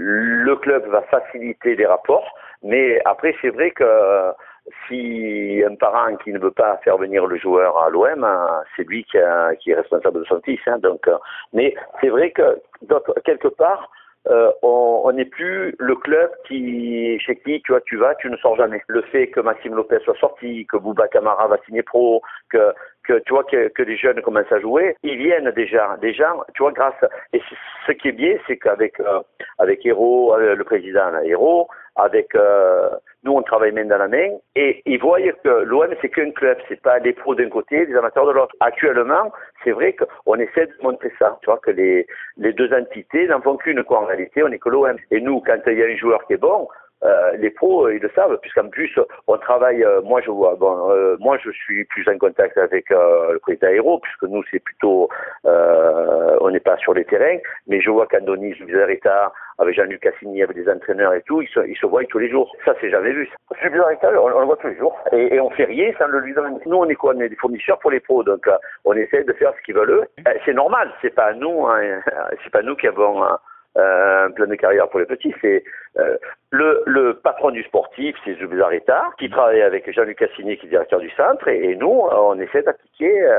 le club va faciliter les rapports, mais après c'est vrai que si un parent qui ne veut pas faire venir le joueur à l'OM, c'est lui qui est responsable de son fils. Donc, mais c'est vrai que quelque part, on n'est plus le club chez qui tu ne sors jamais. Le fait que Maxime Lopez soit sorti, que Bouba Camara va signer pro, que les jeunes commencent à jouer, ils viennent déjà, tu vois, grâce. Et ce qui est bien, c'est qu'avec Hérault, le président Hérault, avec nous on travaille main dans la main et ils voient que l'OM c'est qu'un club, c'est pas les pros d'un côté, les amateurs de l'autre. Actuellement, c'est vrai qu'on essaie de montrer ça, tu vois, que les deux entités n'en font qu'une quoi en réalité, on est que l'OM. Et nous, quand il y a un joueur qui est bon, les pros ils le savent, puisqu'en plus on travaille. Moi je suis plus en contact avec le président Hérault, puisque nous c'est plutôt on n'est pas sur les terrains, mais je vois qu'Andoni Zubizarreta avec Jean-Luc Cassini, avec des entraîneurs et tout, ils se voient tous les jours. Ça c'est jamais vu. Zubizarreta, on le voit tous les jours et on fait rien sans le lui donner. Nous on est quoi? On est des fournisseurs pour les pros, donc on essaie de faire ce qu'ils veulent eux. C'est normal, c'est pas nous, c'est pas nous qui avons un plan de carrière pour les petits, c'est le patron du sportif, c'est Zubizarreta, qui travaille avec Jean-Luc Cassini, qui est directeur du centre, et nous, on essaie d'appliquer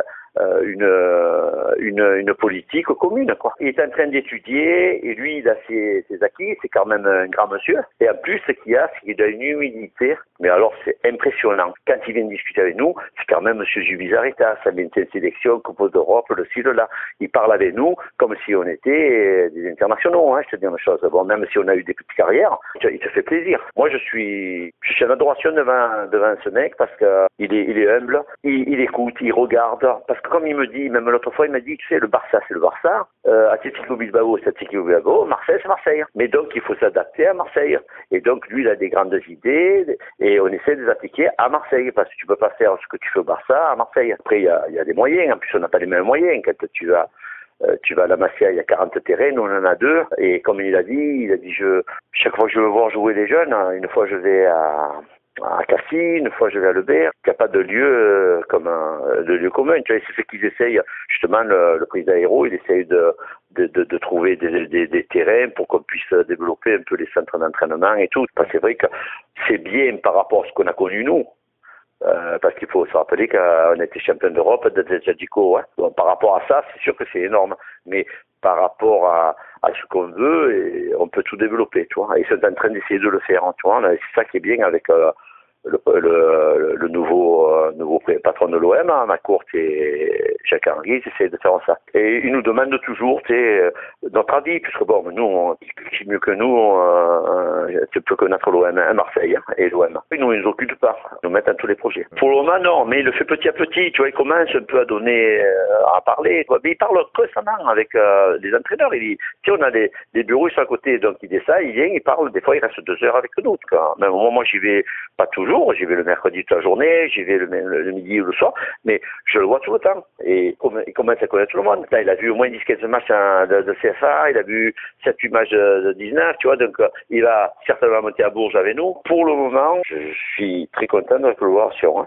une politique commune, quoi. Il est en train d'étudier, et lui, il a ses acquis, c'est quand même un grand monsieur. Et en plus, ce qu'il a, c'est qu'il a une humilité, mais alors c'est impressionnant. Quand il vient discuter avec nous, c'est quand même monsieur Zubizarreta, ça vient de sélection, Coupe d'Europe, le ci, le là. Il parle avec nous comme si on était des internationaux, je te dis une chose. Bon, même si on a eu des petites carrières, il te fait plaisir. Moi, je suis en adoration devant ce mec parce que il est humble, il écoute, il regarde, parce que comme il me dit, même l'autre fois, il m'a dit, tu sais, le Barça, c'est le Barça, Atlético Bilbao, c'est Atlético Bilbao, Marseille, c'est Marseille. Mais donc, il faut s'adapter à Marseille. Et donc, lui, il a des grandes idées, et on essaie de les appliquer à Marseille, parce que tu peux pas faire ce que tu fais au Barça à Marseille. Après, il y a des moyens, en plus, on n'a pas les mêmes moyens. Quand tu vas à la Masia, il y a 40 terrains, nous on en a 2, et comme il a dit, chaque fois que je veux voir jouer les jeunes, une fois je vais à Cassis, une fois je vais à Lebert, il n'y a pas de lieu de lieu commun. Tu vois, c'est ce qu'ils essayent, justement, le président Hérault, il essaye de trouver des terrains pour qu'on puisse développer un peu les centres d'entraînement et tout. Parce que c'est vrai que c'est bien par rapport à ce qu'on a connu nous. Parce qu'il faut se rappeler qu'on était champion d'Europe de Jadiko. Bon, par rapport à ça, c'est sûr que c'est énorme. Mais par rapport à ce qu'on veut, on peut tout développer, tu vois. Et ils sont en train d'essayer de le faire, tu vois. C'est ça qui est bien avec le nouveau patron de l'OM, Macourt et Jacques Henry, ils essaient de faire ça. Et ils nous demandent toujours, notre avis, puisque bon, nous, qui mieux que nous, tu peux connaître l'OM, Marseille et l'OM. Ils nous occupent pas, nous mettent dans tous les projets. Pour le moment, non, mais il le fait petit à petit, tu vois, il commence un peu à donner, à parler, tu vois, mais il parle constamment avec les entraîneurs. Il dit, tiens, on a des bureaux sur à côté, donc il dit ça, il vient, il parle, des fois il reste 2 heures avec nous, quoi. Même au moment, j'y vais pas toujours, j'y vais le mercredi toute la journée, j'y vais le midi ou le soir, mais je le vois tout le temps. Et il commence à connaître tout le monde. Là, il a vu au moins 10-15 matchs de CFA, il a vu 7-8 matchs de 19, tu vois, donc il va certainement monter à Bourges avec nous. Pour le moment, je suis très content de le voir sur.